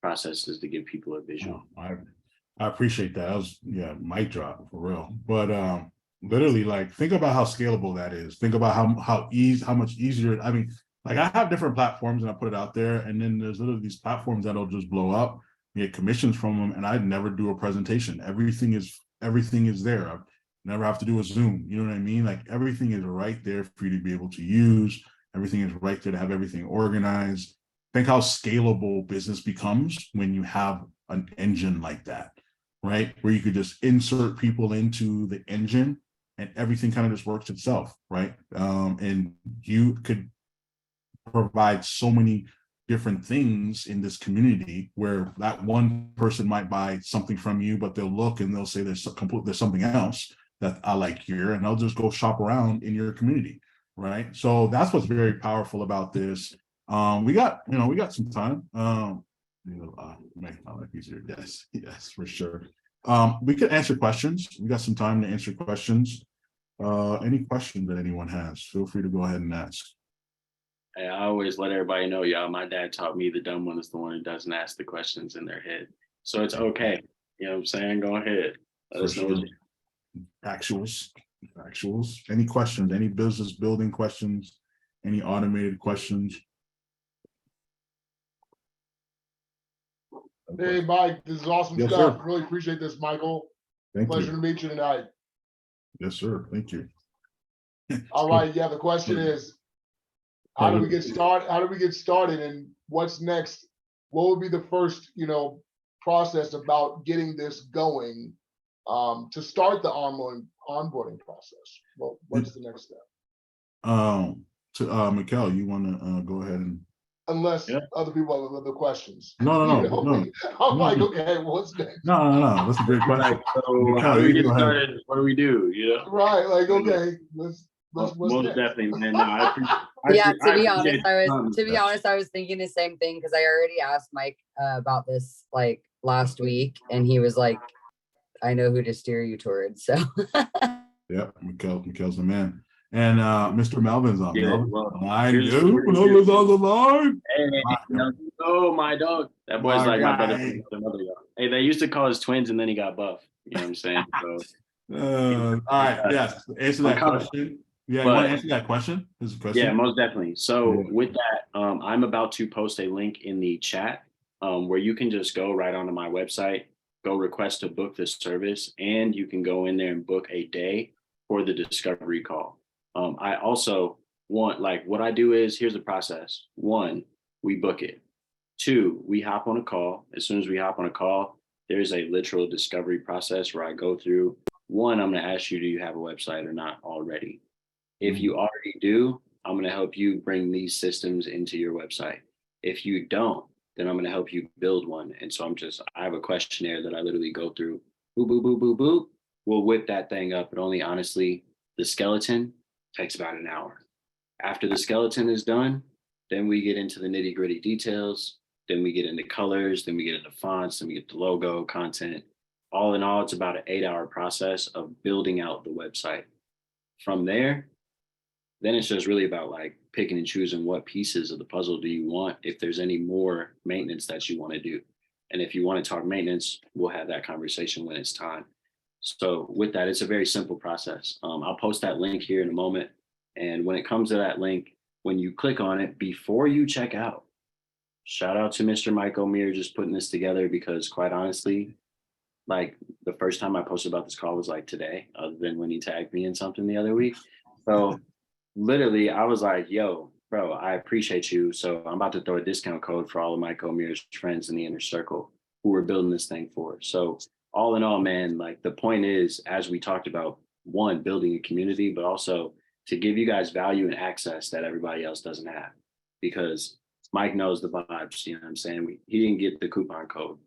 processes to give people a visual. I appreciate that. That was, yeah, mic drop for real. But literally, like, think about how scalable that is. Think about how much easier. I mean, like I have different platforms and I put it out there, and then there's literally these platforms that'll just blow up, get commissions from them, and I never do a presentation. Everything is there. I never have to do a Zoom. You know what I mean? Like everything is right there for you to be able to use. Everything is right there to have everything organized. Think how scalable business becomes when you have an engine like that, right? Where you could just insert people into the engine and everything kind of just works itself, right? And you could provide so many different things in this community where that one person might buy something from you, but they'll look and they'll say there's something else that I like here, and they'll just go shop around in your community, right? So that's what's very powerful about this. We got some time. Make my life easier. Yes, for sure. We could answer questions. We got some time to answer questions. Any question that anyone has, feel free to go ahead and ask. Hey, I always let everybody know, y'all, my dad taught me the dumb one is the one who doesn't ask the questions in their head. So it's okay. You know what I'm saying? Go ahead. Let us know what you- Actuals. Any questions? Any business building questions? Any automated questions? Hey, Mike, this is awesome Yes, stuff. sir. Really appreciate this, Michael. Thank Pleasure you. to meet you tonight. Yes, sir. Thank you. All right, yeah, the question is, how do we get started? How do we get started, and what's next? What would be the first, process about getting this going to start the onboarding process? Well, what's the next step? Mikhail, you want to go ahead and Unless Yeah. other people have other questions. no. I'm like, okay, what's next? No. That's a great question. Like, so how do we get started? What do we do? You know? Right, like, okay, let's what's Most next? definitely, man. No, Yeah, I to be appreciate honest, I was thinking the same thing because I already asked Mike about this like last week, and he was like, "I know who to steer you towards." So Yep, Mikkel's the man. And Mr. Melvin's on. Yeah, Melvin, well, I here's do. what we're gonna Melvin's do. on the line. Hey, oh my dog. That boy's My like my brother guy. from another guy. Hey, they used to call us twins and then he got buff. You know what I'm saying? So All right. Yes. Answer that I'm coming. question. Yeah, you But- want to answer that question? This is a question. yeah, most definitely. So Yeah. with that, I'm about to post a link in the chat where you can just go right onto my website, go request to book this service, and you can go in there and book a day for the discovery call. I also want, like, what I do is, here's the process. 1, we book it. 2, we hop on a call. As soon as we hop on a call, there's a literal discovery process where I go through. 1, I'm going to ask you, do you have a website or not already? If you already do, I'm going to help you bring these systems into your website. If you don't, then I'm going to help you build one. And so I have a questionnaire that I literally go through. Boop, boop, boop, boop, boop. We'll whip that thing up. But only honestly, the skeleton takes about an hour. After the skeleton is done, then we get into the nitty gritty details. Then we get into colors. Then we get into fonts. Then we get the logo, content. All in all, it's about an 8-hour process of building out the website. From there, then it's just really about like picking and choosing what pieces of the puzzle do you want, if there's any more maintenance that you want to do. And if you want to talk maintenance, we'll have that conversation when it's time. So with that, it's a very simple process. I'll post that link here in a moment. And when it comes to that link, when you click on it, before you check out, shout out to Mr. Mike O'Meara just putting this together, because quite honestly, like the first time I posted about this call was like today, other than when he tagged me in something the other week. So literally, I was like, yo, bro, I appreciate you. So I'm about to throw a discount code for all of Mike O'Meara's friends in the inner circle who we're building this thing for. So all in all, man, like the point is, as we talked about, 1, building a community, but also to give you guys value and access that everybody else doesn't have. Because Mike knows the vibes, you know what I'm saying? He didn't get the coupon code.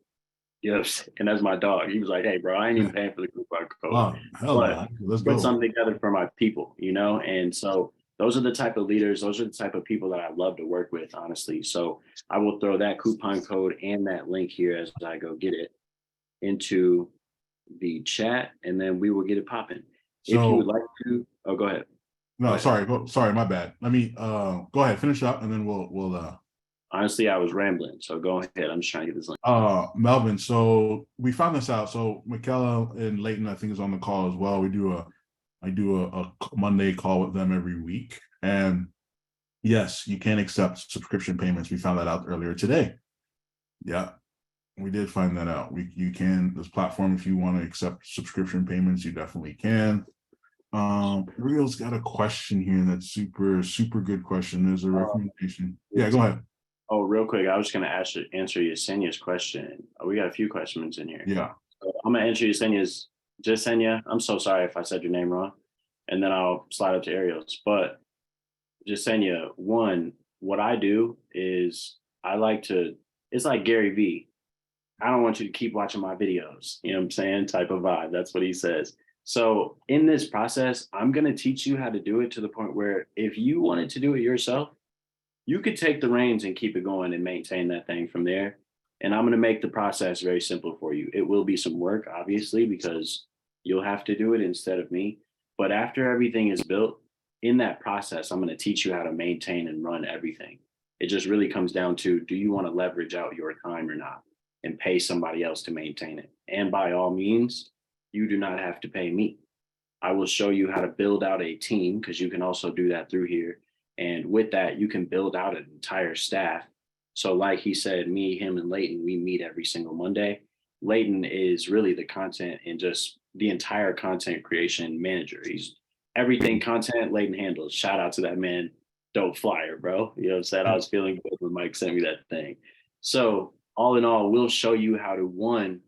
You know, and that's my dog. He was like, hey, bro, I ain't even paying for the coupon code. Oh, hell But yeah. Let's put go. something together for my people, you know? And so those are the type of leaders, those are the type of people that I love to work with, honestly. So I will throw that coupon code and that link here as I go get it into the chat, and then we will get it popping. If you would So, like to, oh, go ahead. no, sorry, my bad. Let me go ahead, finish up, and then we'll Honestly, I was rambling, so go ahead. I'm just trying to get this link. Melvin, so we found this out. So Michaela and Leighton, I think, is on the call as well. I do a Monday call with them every week. And yes, you can accept subscription payments. We found that out earlier today. Yeah, we did find that out. You can, this platform, if you want to accept subscription payments, you definitely can. Ariel's got a question here that's super good question. There's a recommendation. Yeah, go ahead. Oh, real quick, I was just going to answer Yesenia's question. We got a few questions in here. Yeah. So I'm going to answer Yesenia. I'm so sorry if I said your name wrong. And then I'll slide up to Ariel's. But Yesenia, 1, what I do is it's like Gary Vee. I don't want you to keep watching my videos. You know what I'm saying? Type of vibe. That's what he says. So in this process, I'm going to teach you how to do it to the point where if you wanted to do it yourself, you could take the reins and keep it going and maintain that thing from there. And I'm going to make the process very simple for you. It will be some work, obviously, because you'll have to do it instead of me. But after everything is built, in that process, I'm going to teach you how to maintain and run everything. It just really comes down to, do you want to leverage out your time or not and pay somebody else to maintain it? And by all means, you do not have to pay me. I will show you how to build out a team, because you can also do that through here. And with that, you can build out an entire staff. So like he said, me, him, and Leighton, we meet every single Monday. Leighton is really the content and just the entire content creation manager. He's everything content Leighton handles. Shout out to that man. Dope flyer, bro. You know what I'm saying? I was feeling good when Mike sent me that thing. So all in all, we'll show you how to, 1,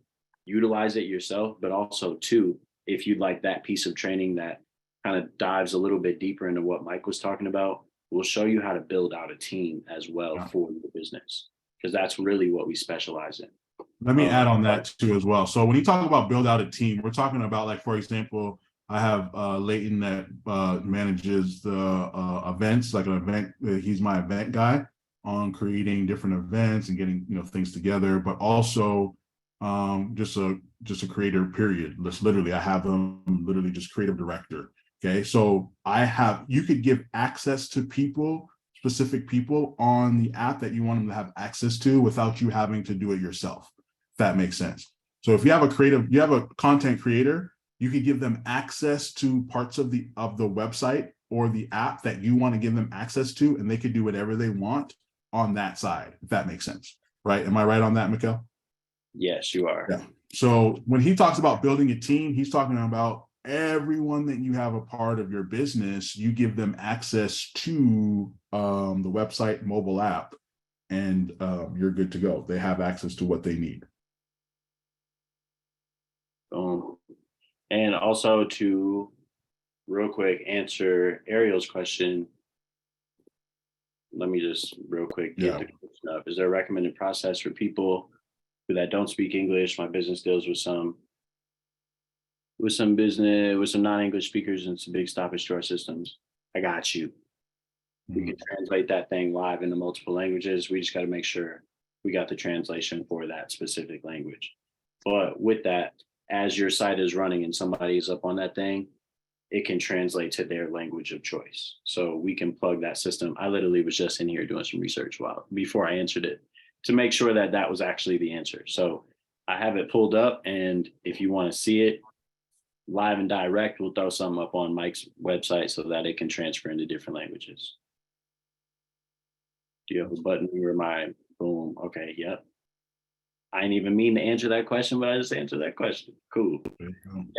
utilize it yourself, but also 2, if you'd like that piece of training that kind of dives a little bit deeper into what Mike was talking about, we'll show you how to build out a team as well for your business, because that's really what we specialize in. Let me add on that too as well. So when you talk about build out a team, we're talking about, like, for example, I have Leighton that manages the events, like an event. He's my event guy on creating different events and getting things together, but also just a creator. Period. That's literally I have him literally just creative director. Okay, so you could give access to people, specific people on the app that you want them to have access to without you having to do it yourself. If that makes sense. So if you have a content creator, you could give them access to parts of the website or the app that you want to give them access to, and they could do whatever they want on that side, if that makes sense. Right? Am I right on that, Mikkel? Yes, you are. Yeah. So when he talks about building a team, he's talking about everyone that you have a part of your business, you give them access to the website, mobile app, and you're good to go. They have access to what they need. And also to real quick answer Ariel's question. Let me just real quick get the question up. Is there a recommended process for people that don't speak English? My business deals with some non-English speakers and some big stoppage to our systems. I got you. We can translate that thing live into multiple languages. We just got to make sure we got the translation for that specific language. But with that, as your site is running and somebody's up on that thing, it can translate to their language of choice. So we can plug that system. I literally was just in here doing some research before I answered it to make sure that that was actually the answer. So I have it pulled up, and if you want to see it live and direct, we'll throw something up on Mike's website so that it can transfer into different languages. Do you have a button where my boom? Okay, yep. I didn't even mean to answer that question, but I just answered that question. Cool.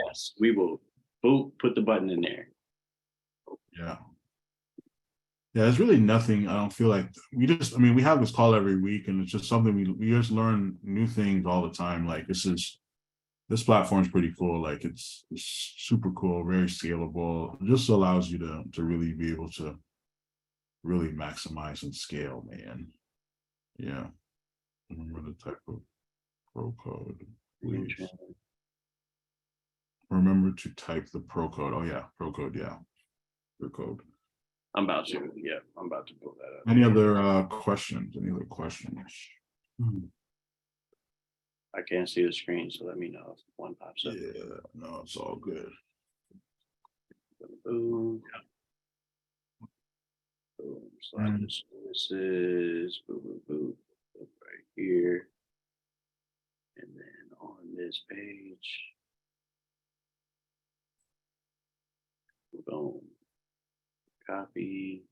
Yes, we will. Boop, put the button in there. Yeah. Yeah, there's really nothing. I don't feel like we have this call every week, and it's just something we just learn new things all the time. Like this platform is pretty cool. Like it's super cool, very scalable. It just allows you to really be able to really maximize and scale, man. Yeah. Remember the type of pro code, please. Remember to type the pro code. Oh yeah, pro code, yeah. Pro code. I'm about to pull that up. Any other questions? I can't see the screen, so let me know if one pops up. Yeah, no, it's all good. Boom. Boom. Slide the services. Boom, boom, boom. Right here. And then on this page. Boom. Copy.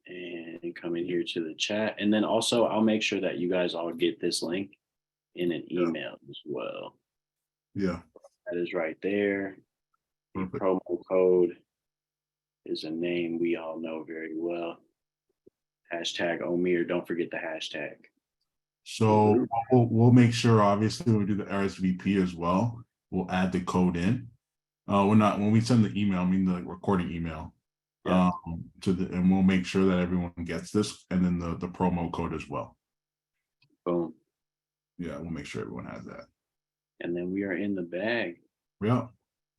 And come in here to the chat. And then also I'll make sure that you guys all get this link in an email as well. Yeah. That is right there. The Perfect. promo code is a name we all know very well. Hashtag Omir. Don't forget the hashtag. So we'll make sure, obviously, when we do the RSVP as well, we'll add the code in. When we send the email, I mean the recording email. Yeah. And we'll make sure that everyone gets this, and then the promo code as well. Boom. Yeah, we'll make sure everyone has that. And then we are in the bag. Yeah.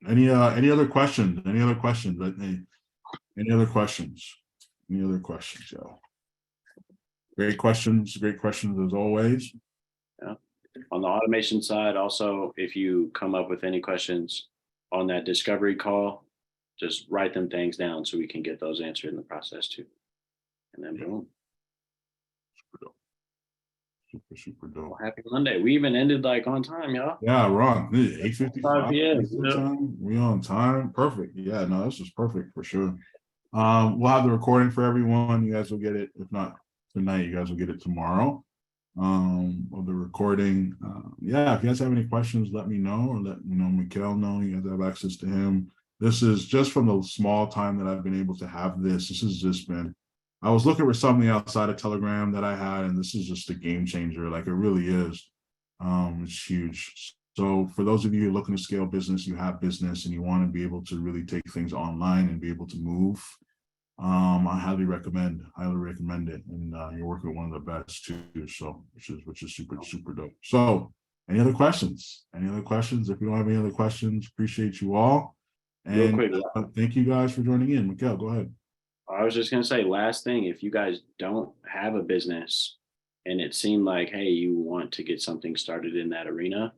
Any other questions? Any other questions? Any other questions? Any other questions, yo? Great questions as always. Yeah. On the automation side, also, if you come up with any questions on that discovery call, just write them things down so we can get those answered in the process too. And then boom. Super dope. Well, happy Monday. We even ended like on time, y'all. Yeah, Ron. 8:55 p.m. We on time. Perfect. Yeah, no, this is perfect for sure. We'll have the recording for everyone. You guys will get it. If not tonight, you guys will get it tomorrow. Of the recording. Yeah, if you guys have any questions, let me know, or let Mikkel know. You guys have access to him. This is just from the small time that I've been able to have this. This has just been, I was looking for something outside of Telegram that I had, and this is just a game changer. Like it really is. It's huge. So for those of you looking to scale business, you have business and you want to be able to really take things online and be able to move, I highly recommend it. And you're working with one of the best too. So which is super dope. So Any other questions? Any other questions? If you don't have any other questions, appreciate you all. Real And quick, thank you guys for joining in. Miguel, go ahead. I was just gonna say, last thing, if you guys don't have a business and it seemed like, hey, you want to get something started in that arena,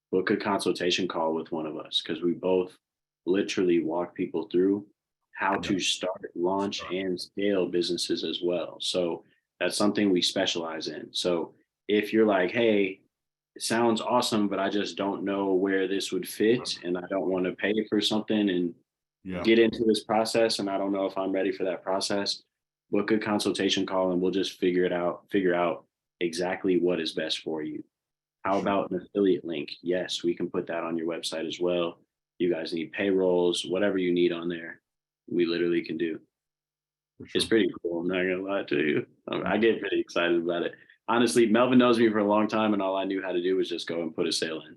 book a consultation call with one of us, because we both literally walk people through how to start, launch, and scale businesses as well. So that's something we specialize in. So if you're like, hey, it sounds awesome, but I just don't know where this would fit, and I don't want to pay for something and Yeah, get into this process, and I don't know if I'm ready for that process, book a consultation call and we'll just figure out exactly what is best for you. How about an affiliate link? Yes, we can put that on your website as well. You guys need payrolls, whatever you need on there, we literally can do. for It's sure. pretty cool. I'm not gonna lie to you. I get pretty excited about it. Honestly, Melvin knows me for a long time, and all I knew how to do was just go and put a sale in.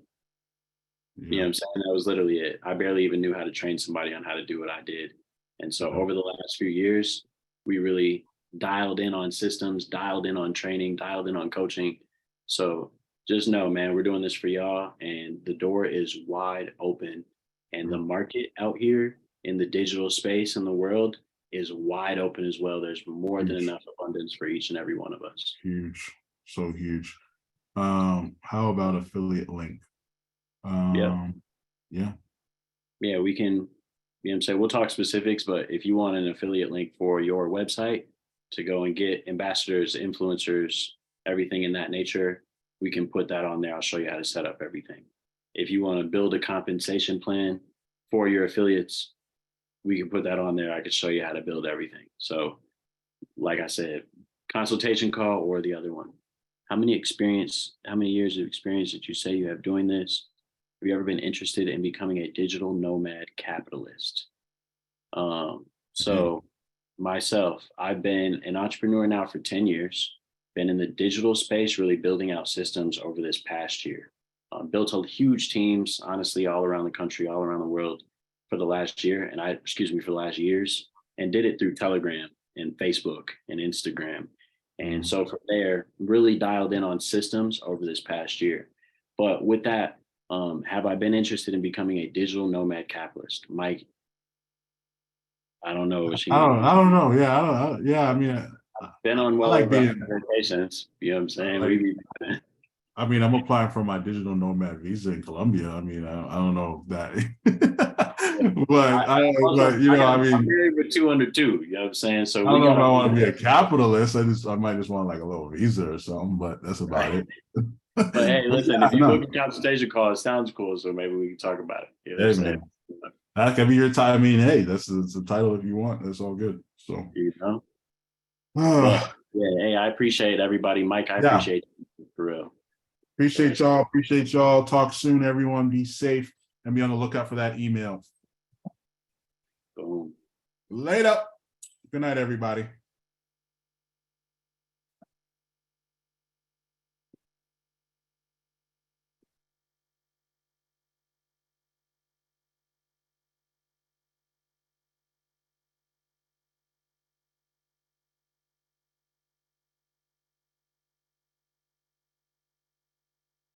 You know what Yeah, I'm saying? That was literally it. I barely even knew how to train somebody on how to do what I did. And so Yeah. over the last few years, we really dialed in on systems, dialed in on training, dialed in on coaching. So just know, man, we're doing this for y'all, and the door is wide open. And the market out here in the digital space in the world is wide open as well. There's more than Huge. enough abundance for each and every one of us. Huge, so huge. How about affiliate link? Yeah. Yeah, Yeah, we can, you know what I'm saying? We'll talk specifics, but if you want an affiliate link for your website to go and get ambassadors, influencers, everything in that nature, we can put that on there. I'll show you how to set up everything. If you want to build a compensation plan for your affiliates, we can put that on there. I could show you how to build everything. So, like I said, consultation call or the other one. How many years of experience did you say you have doing this? Have you ever been interested in becoming a digital nomad capitalist? So myself, I've been an entrepreneur now for 10 years, been in the digital space, really building out systems over this past year. Built a huge teams, honestly, all around the country, all around the world for the last year, for the last years, and did it through Telegram and Facebook and Instagram. And so from there, really dialed in on systems over this past year. But with that, have I been interested in becoming a digital nomad capitalist? Mike, I don't know. I don't know. Yeah, yeah. I mean, Been on I well like over being. 100 vacations. You know what I'm saying? like- We be I mean, I'm applying for my digital nomad visa in Colombia. I mean, I don't know if that, but you know, I I'm mean, married with 2 under 2. You know what I'm saying? So I don't we know if I got want to be a capitalist. I might just want like a little visa or something, but that's about it. But hey, listen, Yeah, if you no. book a consultation call, it sounds cool. So maybe we can talk about it. You know what Hey I'm saying? man, that could be your time. I mean, hey, that's the title if you want. That's all good. So, You know? But yeah, hey, I appreciate everybody. Mike, I Yeah. appreciate you for real. appreciate y'all. Appreciate y'all. Talk soon, everyone. Be safe and be on the lookout for that email. Boom. Later. Good night, everybody.